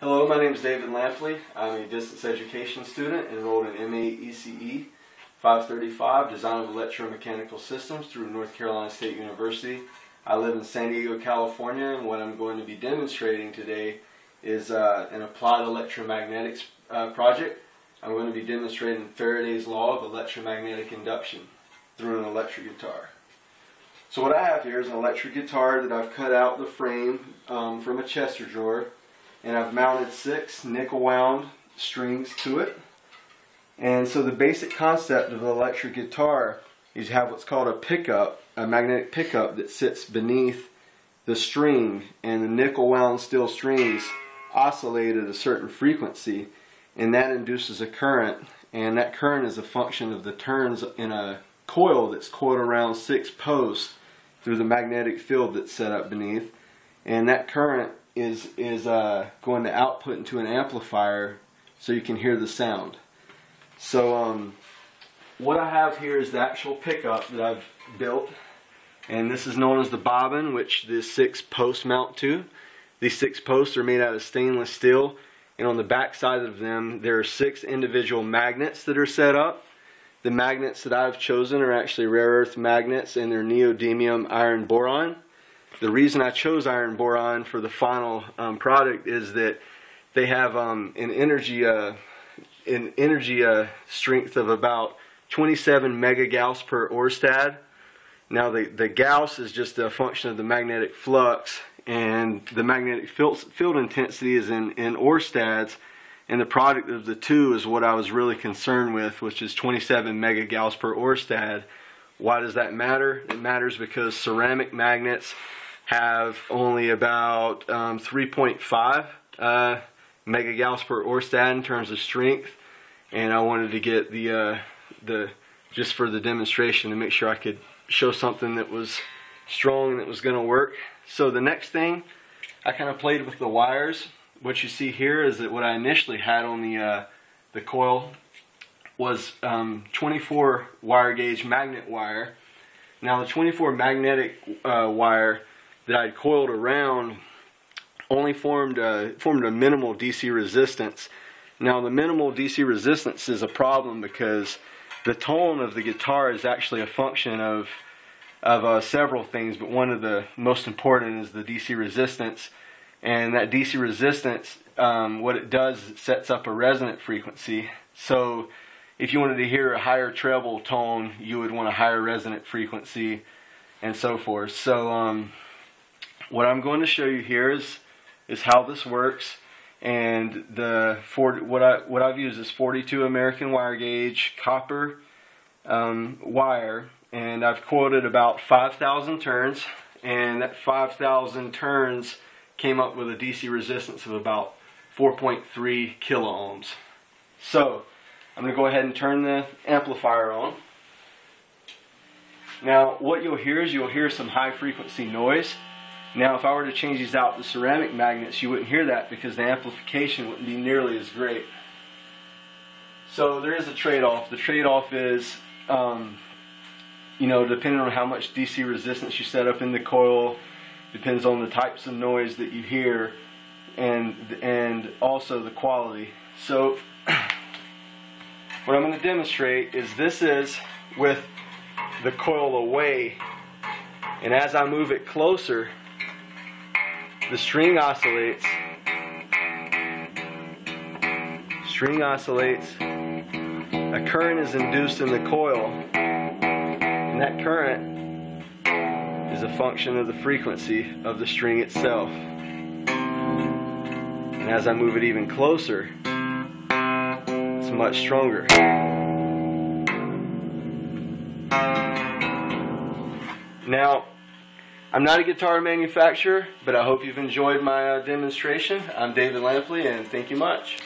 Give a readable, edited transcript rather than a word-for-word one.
Hello, my name is David Lampley. I'm a distance education student enrolled in MA ECE 535, Design of Electromechanical Systems through North Carolina State University. I live in San Diego, California, and what I'm going to be demonstrating today is an applied electromagnetics project. I'm going to be demonstrating Faraday's law of electromagnetic induction through an electric guitar. So what I have here is an electric guitar that I've cut out the frame from a Chester drawer, and I've mounted 6 nickel wound strings to it. And so the basic concept of the electric guitar is you have what's called a pickup, a magnetic pickup that sits beneath the string, and the nickel wound steel strings oscillate at a certain frequency, and that induces a current, and that current is a function of the turns in a coil that's coiled around 6 posts through the magnetic field that's set up beneath, and that current is going to output into an amplifier so you can hear the sound. So what I have here is the actual pickup that I've built, and this is known as the bobbin, which the 6 posts mount to. These 6 posts are made out of stainless steel, and on the back side of them there are 6 individual magnets that are set up. The magnets that I've chosen are actually rare earth magnets, and they're neodymium iron boron. The reason I chose iron boron for the final product is that they have an energy strength of about 27 megagauss per oerstad. Now the Gauss is just a function of the magnetic flux, and the magnetic field intensity is in oerstads, and the product of the two is what I was really concerned with, which is 27 megagauss per oerstad. Why does that matter? It matters because ceramic magnets have only about 3.5 megagauss per oerstad in terms of strength, and I wanted to get the just for the demonstration to make sure I could show something that was strong and that was going to work. So the next thing, I kind of played with the wires. What you see here is that what I initially had on the coil was 24 wire gauge magnet wire. Now the 24 magnetic wire that I'd coiled around only formed a minimal DC resistance. Now the minimal DC resistance is a problem because the tone of the guitar is actually a function of several things, but one of the most important is the DC resistance. And that DC resistance, what it does is it sets up a resonant frequency. So if you wanted to hear a higher treble tone, you would want a higher resonant frequency, and so forth. So what I'm going to show you here is how this works. And what I've used is 42 American wire gauge copper wire, and I've coiled it about 5,000 turns, and that 5,000 turns came up with a DC resistance of about 4.3 kilo ohms. So I'm going to go ahead and turn the amplifier on. Now what you'll hear is some high frequency noise. Now if I were to change these out to ceramic magnets, you wouldn't hear that because the amplification wouldn't be nearly as great. So there is a trade-off. The trade-off is depending on how much DC resistance you set up in the coil, depends on the types of noise that you hear, and also the quality. So what I'm going to demonstrate is this is with the coil away, and as I move it closer, the string oscillates. String oscillates. A current is induced in the coil, and that current is a function of the frequency of the string itself. And as I move it even closer, it's much stronger. Now, I'm not a guitar manufacturer, but I hope you've enjoyed my demonstration. I'm David Lampley, and thank you much.